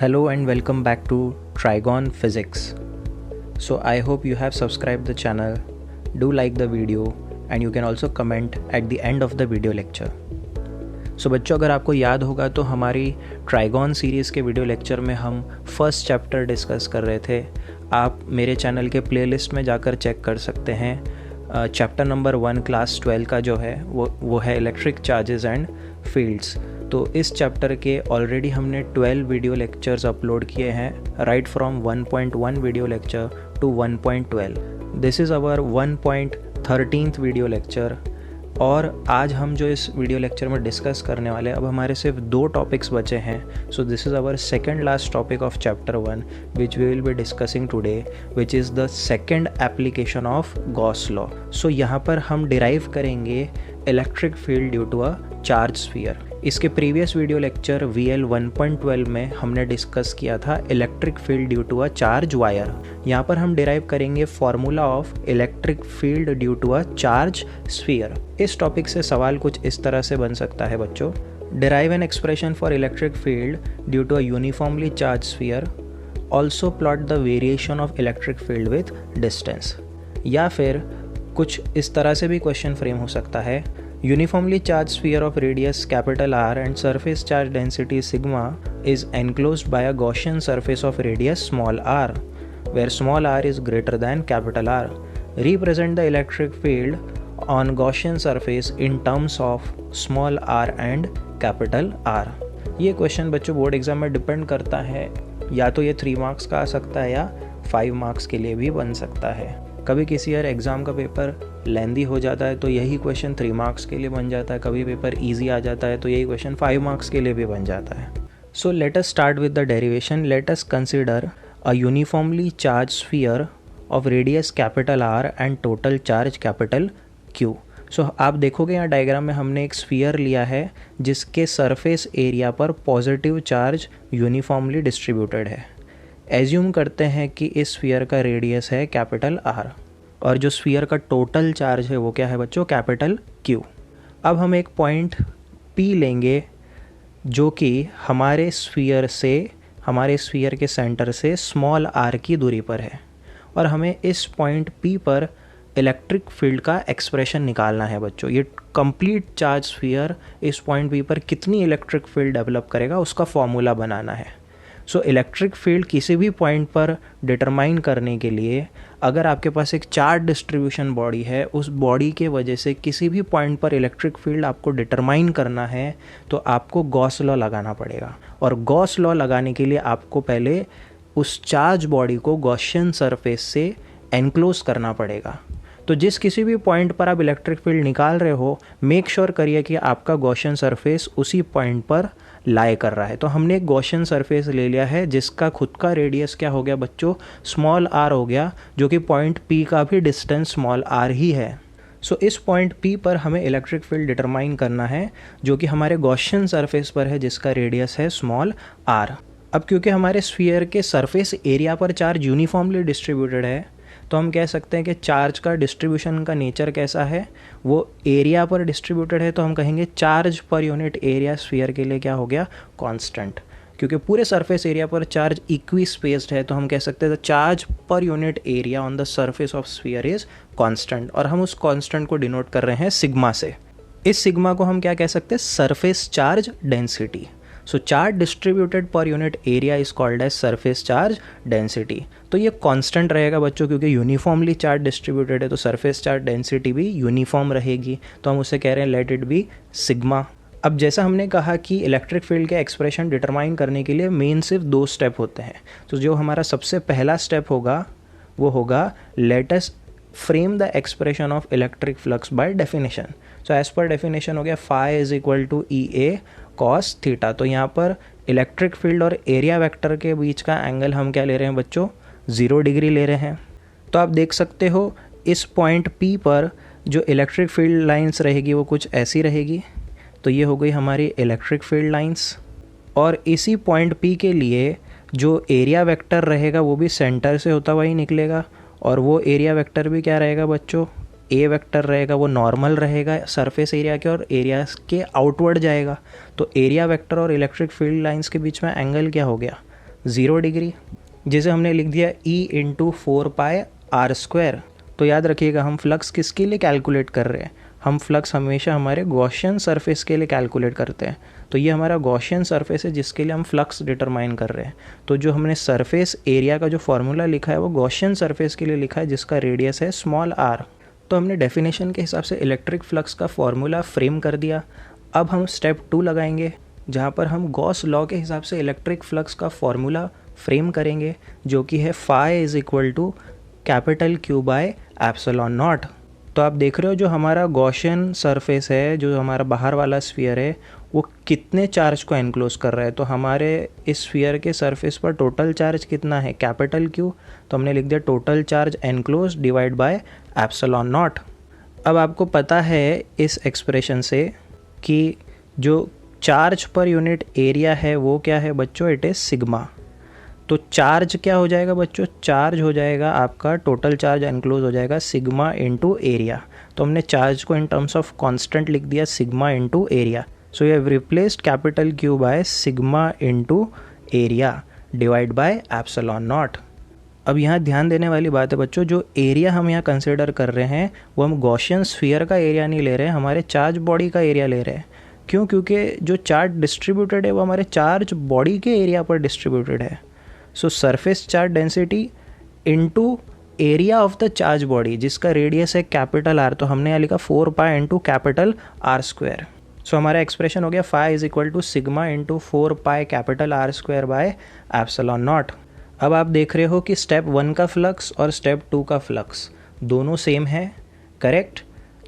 Hello and welcome back to Trigon Physics. So I hope you have subscribed the channel, do like the video and you can also comment at the end of the video lecture. So बच्चों, अगर आपको याद होगा तो हमारी trigon series के video lecture में हम फर्स्ट चैप्टर डिस्कस कर रहे थे। आप मेरे चैनल के प्लेलिस्ट में जाकर चेक कर सकते हैं। चैप्टर नंबर 1 क्लास 12 का जो है वो है इलेक्ट्रिक चार्जेस एंड फील्ड्स। तो इस चैप्टर के ऑलरेडी हमने 12 वीडियो लेक्चर्स अपलोड किए हैं, right from 1.1 video lecture to 1.12। This is our 1.13th video lecture. और आज हम जो इस वीडियो लेक्चर में डिस्कस करने वाले हैं, अब हमारे सिर्फ 2 टॉपिक्स बचे हैं। So this is our second last topic of chapter 1 which we will be discussing today, which is the second application of Gauss law. सो यहाँ पर हम डिराइव करेंगे electric field due to a charge sphere. इसके previous video lecture VL 1.12 में हमने discuss किया था electric field due to a charge wire. यहाँ पर हम डिराइव करेंगे formula of electric field due to a charge sphere. इस टॉपिक से सवाल कुछ इस तरह से बन सकता है बच्चों, derive an expression for electric field due to a uniformly charge sphere, also plot the variation of electric field with distance. या फिर कुछ इस तरह से भी क्वेश्चन फ्रेम हो सकता है, uniformly charged sphere of radius capital R and surface charge density sigma is enclosed by a Gaussian surface of radius small r, where small r is greater than capital R. Represent the electric field on Gaussian surface in terms of small r and capital R. ये question बच्चों board exam में depend करता है, या तो ये 3 marks का आ सकता है या 5 मार्क्स के लिए भी बन सकता है। कभी किसी यार एग्ज़ाम का पेपर लेंदी हो जाता है तो यही क्वेश्चन 3 मार्क्स के लिए बन जाता है, कभी पेपर इजी आ जाता है तो यही क्वेश्चन 5 मार्क्स के लिए भी बन जाता है। So let us start with the derivation. Let us consider a uniformly charge sphere of radius capital R and total charge capital Q। सो आप देखोगे यहाँ डायग्राम में हमने एक स्फीयर लिया है जिसके सरफेस एरिया पर पॉजिटिव चार्ज यूनिफॉर्मली डिस्ट्रीब्यूटेड है। एज्यूम करते हैं कि इस स्फीयर का रेडियस है कैपिटल R और जो स्फीयर का टोटल चार्ज है वो क्या है बच्चों, कैपिटल Q। अब हम एक पॉइंट P लेंगे जो कि हमारे स्फीयर के सेंटर से स्मॉल r की दूरी पर है, और हमें इस पॉइंट P पर इलेक्ट्रिक फील्ड का एक्सप्रेशन निकालना है बच्चों। ये कंप्लीट चार्ज स्फीयर इस पॉइंट P पर कितनी इलेक्ट्रिक फील्ड डेवलप करेगा उसका फॉर्मूला बनाना है। सो इलेक्ट्रिक फील्ड किसी भी पॉइंट पर डिटरमाइन करने के लिए अगर आपके पास एक चार्ज डिस्ट्रीब्यूशन बॉडी है, उस बॉडी के वजह से किसी भी पॉइंट पर इलेक्ट्रिक फील्ड आपको डिटरमाइन करना है तो आपको गॉस लॉ लगाना पड़ेगा। और गॉस लॉ लगाने के लिए आपको पहले उस चार्ज बॉडी को गॉसियन सरफेस से एनक्लोज करना पड़ेगा। तो जिस किसी भी पॉइंट पर आप इलेक्ट्रिक फील्ड निकाल रहे हो, मेक श्योर करिए कि आपका गॉसियन सरफेस उसी पॉइंट पर लाई कर रहा है। तो हमने एक गॉसियन सरफेस ले लिया है जिसका खुद का रेडियस क्या हो गया बच्चों, स्मॉल r हो गया, जो कि पॉइंट P का भी डिस्टेंस स्मॉल r ही है। सो इस पॉइंट P पर हमें इलेक्ट्रिक फील्ड डिटरमाइन करना है जो कि हमारे गॉसियन सरफेस पर है जिसका रेडियस है स्मॉल r। अब क्योंकि हमारे स्फीयर के सरफेस एरिया पर चार्ज यूनिफॉर्मली डिस्ट्रीब्यूटेड है तो हम कह सकते हैं कि चार्ज का डिस्ट्रीब्यूशन का नेचर कैसा है, वो एरिया पर डिस्ट्रीब्यूटेड है, तो हम कहेंगे चार्ज पर यूनिट एरिया स्फीयर के लिए क्या हो गया, कांस्टेंट। क्योंकि पूरे सरफेस एरिया पर चार्ज इक्वी स्पेस्ड है तो हम कह सकते हैं चार्ज पर unit area on the surface of sphere is constant, और हम उस कांस्टेंट को डिनोट कर रहे हैं सिग्मा से। इस सिग्मा को हम क्या कह सकते हैं, surface charge density. So charge distributed per unit area is called as surface charge density. तो ये कांस्टेंट रहेगा बच्चों, क्योंकि यूनिफॉर्मली चार्ज डिस्ट्रीब्यूटेड है तो सरफेस चार्ज डेंसिटी भी यूनिफॉर्म रहेगी, तो हम उसे कह रहे हैं लेट इट बी सिग्मा। अब जैसा हमने कहा कि इलेक्ट्रिक फील्ड के एक्सप्रेशन डिटरमाइन करने के लिए मेन सिर्फ 2 स्टेप होते हैं। तो जो हमारा सबसे पहला स्टेप होगा वो होगा let us frame the expression of electric flux by definition. So as per definition हो गया phi is equal to EA cos theta. तो यहाँ पर इलेक्ट्रिक फील्ड और एरिया वेक्टर के बीच का एंगल हम क्या ले रहे हैं बच्चों, 0 डिग्री ले रहे हैं। तो आप देख सकते हो इस पॉइंट P पर जो इलेक्ट्रिक फील्ड लाइंस रहेगी वो कुछ ऐसी रहेगी। तो ये हो गई हमारी इलेक्ट्रिक फील्ड लाइंस, और इसी पॉइंट P के लिए जो एरिया वेक्टर रहेगा वो भी सेंटर से होता हुआ ही निकलेगा, और वो एरिया वेक्टर भी क्या रहेगा बच्चों, ए वेक्टर रहेगा, वो नॉर्मल रहेगा सरफेस एरिया के और एरिया के आउटवर्ड जाएगा। तो एरिया वेक्टर और इलेक्ट्रिक फील्ड लाइंस के बीच में एंगल क्या हो गया, 0 डिग्री, जिसे हमने लिख दिया E इंटू 4πr²। तो याद रखिएगा हम फ्लक्स किसके लिए कैलकुलेट कर रहे हैं, हम फ्लक्स हमेशा हमारे गॉसियन सरफेस के लिए कैलकुलेट करते हैं। तो ये हमारा गॉसियन सरफेस है जिसके लिए हम फ्लक्स डिटरमाइन कर रहे हैं। तो जो हमने सरफेस एरिया का जो फॉर्मूला लिखा है वो गॉसियन सरफेस के लिए लिखा है जिसका रेडियस है स्मॉल r। तो हमने डेफिनेशन के हिसाब से इलेक्ट्रिक फ्लक्स का फॉर्मूला फ्रेम कर दिया। अब हम स्टेप 2 लगाएंगे जहाँ पर हम गॉस लॉ के हिसाब से इलेक्ट्रिक फ्लक्स का फॉर्मूला फ्रेम करेंगे, जो कि है phi is equal to Q/ε0। तो आप देख रहे हो जो हमारा गॉसियन सरफेस है, जो हमारा बाहर वाला स्फीयर है, वो कितने चार्ज को एनक्लोज कर रहा है। तो हमारे इस स्फीयर के सरफेस पर टोटल चार्ज कितना है, Q। तो हमने लिख दिया total charge enclose divide by ε0। अब आपको पता है इस एक्सप्रेशन से कि जो चार्ज पर यूनिट एरिया है वो क्या है बच्चों, इट इज़ सिग्मा। तो चार्ज क्या हो जाएगा बच्चों, चार्ज हो जाएगा आपका टोटल चार्ज एनक्लोज हो जाएगा सिग्मा इंटू एरिया। तो हमने चार्ज को इन टर्म्स ऑफ कांस्टेंट लिख दिया sigma into area. So you have replaced Q by sigma into area divide by ε0। अब यहाँ ध्यान देने वाली बात है बच्चों, जो एरिया हम यहाँ कंसिडर कर रहे हैं वो हम गॉसियन स्फीयर का एरिया नहीं ले रहे हैं, हमारे चार्ज बॉडी का एरिया ले रहे हैं। क्यों, क्योंकि जो चार्ज डिस्ट्रीब्यूटेड है वो हमारे चार्ज बॉडी के एरिया पर डिस्ट्रीब्यूटेड है। सो surface charge density into area of the charge body जिसका रेडियस है R। तो हमने यहाँ लिखा 4π इंटू R²। सो हमारा एक्सप्रेशन हो गया phi is equal to sigma into 4π R² by ε0। अब आप देख रहे हो कि स्टेप 1 का फ्लक्स और स्टेप 2 का फ्लक्स दोनों सेम है, करेक्ट।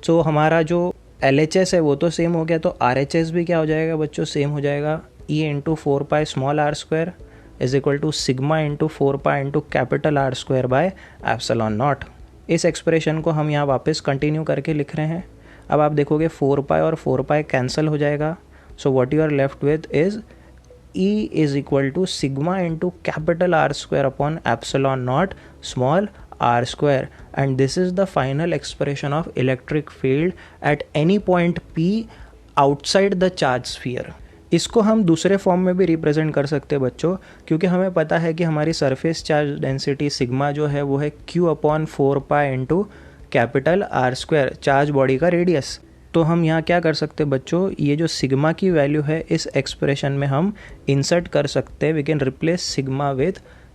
तो हमारा जो LHS है वो तो सेम हो गया, तो RHS भी क्या हो जाएगा बच्चों, सेम हो जाएगा। E into 4π small r² is equal to sigma into 4π into R² by ε0। इस एक्सप्रेशन को हम यहाँ वापस कंटिन्यू करके लिख रहे हैं। अब आप देखोगे 4π और 4π कैंसिल हो जाएगा। So what you are left with is E is equal to sigma into R² upon ε0 small r²। And this is the final expression of electric field at any point P outside the charge sphere. इसको हम दूसरे form में भी represent कर सकते हैं बच्चों, क्योंकि हमें पता है कि हमारी सरफेस चार्ज डेंसिटी सिग्मा जो है वो है Q/4π into R², charge body का रेडियस। तो हम यहाँ क्या कर सकते हैं बच्चों, ये जो सिग्मा की वैल्यू है इस एक्सप्रेशन में हम इंसर्ट कर सकते हैं। We can replace sigma with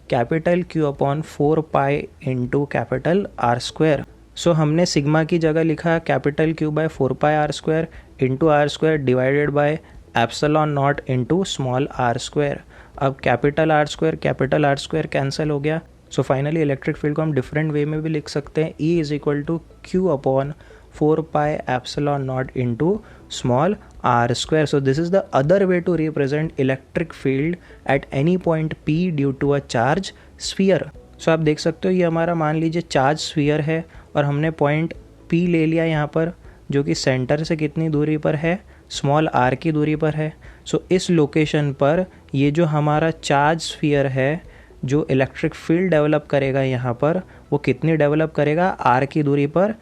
Q/4π into R²। So हमने सिग्मा की जगह लिखा Q/4πr² into R² divided by ε0 into small r²। अब R² कैंसिल हो गया। सो फाइनली इलेक्ट्रिक फील्ड को हम डिफरेंट वे में भी लिख सकते हैं। E is equal to Q/4π ε0 into small r²। So this is the other way to represent electric field at any point P due to a charge sphere. So आप देख सकते हो ये हमारा मान लीजिए चार्ज स्फीयर है और हमने पॉइंट P ले लिया यहाँ पर, जो कि सेंटर से कितनी दूरी पर है, स्मॉल r की दूरी पर है। सो इस लोकेशन पर ये जो हमारा चार्ज स्फीयर है जो इलेक्ट्रिक फील्ड डेवलप करेगा यहाँ पर, वो कितनी डेवलप करेगा, r की दूरी पर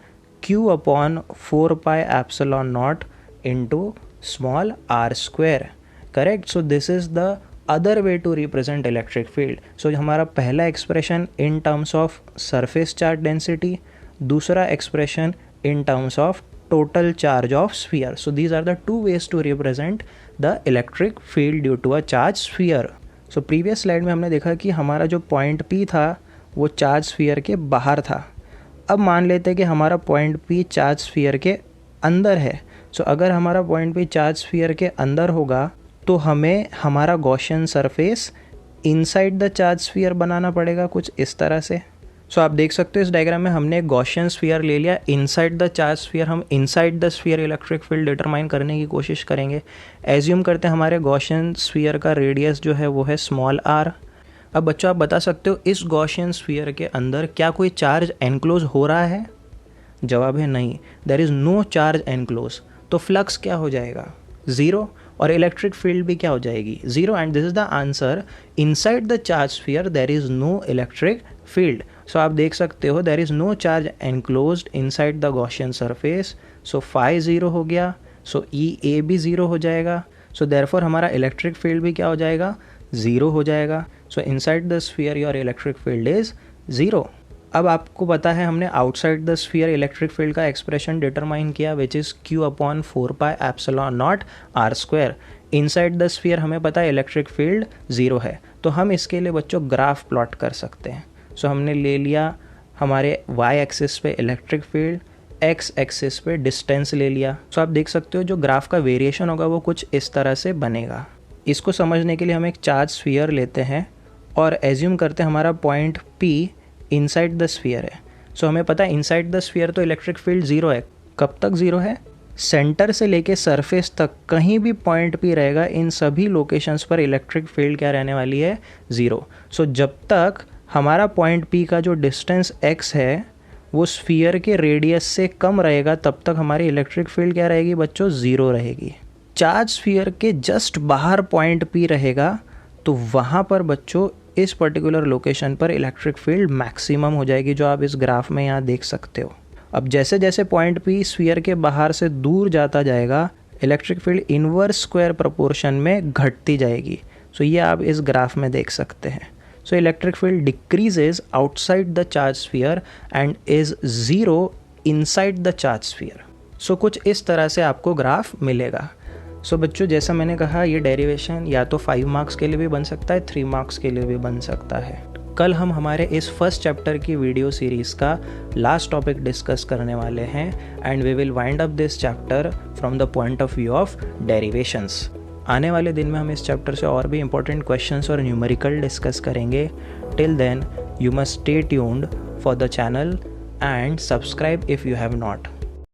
Q/4π ε0 into small r², correct. So this is the other way to represent electric field. So हमारा पहला expression in terms of surface charge density, दूसरा expression in terms of total charge of sphere. So these are the two ways to represent the electric field due to a charge sphere. So previous slide में हमने देखा कि हमारा जो point P था वो charge sphere के बाहर था। अब मान लेते हैं कि हमारा पॉइंट P चार्ज स्फीयर के अंदर है। सो अगर हमारा पॉइंट P चार्ज स्फीयर के अंदर होगा तो हमें हमारा Gaussian surface inside the charge sphere बनाना पड़ेगा कुछ इस तरह से। सो आप देख सकते हो इस डायग्राम में हमने एक गॉसियन स्फीयर ले लिया इनसाइड द चार्ज स्फीयर। हम inside the sphere electric field determine करने की कोशिश करेंगे। एज्यूम करते हैं हमारे गॉसियन स्फीयर का रेडियस जो है वो है स्मॉल r। अब बच्चों आप बता सकते हो इस गॉसियन स्फीयर के अंदर क्या कोई चार्ज एनक्लोज हो रहा है? जवाब है नहीं, there is no charge enclose. तो फ्लक्स क्या हो जाएगा? ज़ीरो, और इलेक्ट्रिक फील्ड भी क्या हो जाएगी? Zero. And this is the answer, inside the charge sphere there is no electric field. So आप देख सकते हो there is no charge enclosed inside the Gaussian surface. So phi zero हो गया, सो ई ए भी zero हो जाएगा। So therefore हमारा इलेक्ट्रिक फील्ड भी क्या हो जाएगा? 0 हो जाएगा. So inside the sphere your electric field is 0. अब आपको पता है हमने outside the sphere electric field का एक्सप्रेशन डिटरमाइन किया which is Q/4πε0 r². Inside the sphere हमें पता है इलेक्ट्रिक फील्ड 0 है, तो हम इसके लिए बच्चों ग्राफ प्लॉट कर सकते हैं. सो हमने ले लिया हमारे y एक्सिस पे इलेक्ट्रिक फील्ड, x एक्सिस पे डिस्टेंस ले लिया. सो आप देख सकते हो जो ग्राफ का वेरिएशन होगा वो कुछ इस तरह से बनेगा. इसको समझने के लिए हम एक चार्ज स्फीयर लेते हैं और एज्यूम करते हैं हमारा point P inside the sphere है. सो हमें पता है इनसाइड द स्फीयर तो इलेक्ट्रिक फील्ड 0 है. कब तक 0 है? सेंटर से लेके सरफेस तक कहीं भी पॉइंट P रहेगा, इन सभी लोकेशंस पर इलेक्ट्रिक फील्ड क्या रहने वाली है? 0. सो जब तक हमारा पॉइंट P का जो डिस्टेंस x है वो स्फीयर के रेडियस से कम रहेगा तब तक हमारी इलेक्ट्रिक फील्ड क्या रहेगी बच्चों? 0 रहेगी. चार्ज स्फीयर के जस्ट बाहर पॉइंट P रहेगा तो वहाँ पर बच्चों इस पर्टिकुलर लोकेशन पर इलेक्ट्रिक फील्ड मैक्सिमम हो जाएगी, जो आप इस ग्राफ में यहाँ देख सकते हो. अब जैसे जैसे पॉइंट P स्फीयर के बाहर से दूर जाता जाएगा electric field inverse square proportion में घटती जाएगी. सो ये आप इस ग्राफ में देख सकते हैं. So electric field decreases outside the charge sphere and is 0 inside the charge sphere. So कुछ इस तरह से आपको ग्राफ मिलेगा. सो बच्चों जैसा मैंने कहा ये डेरिवेशन या तो 5 मार्क्स के लिए भी बन सकता है, 3 मार्क्स के लिए भी बन सकता है. कल हम हमारे इस फर्स्ट चैप्टर की वीडियो सीरीज़ का लास्ट टॉपिक डिस्कस करने वाले हैं and we will wind up this chapter from the point of view of derivations. आने वाले दिन में हम इस चैप्टर से और भी इंपॉर्टेंट क्वेश्चंस और न्यूमेरिकल डिस्कस करेंगे. Till then you must stay tuned for the channel and subscribe if you have not.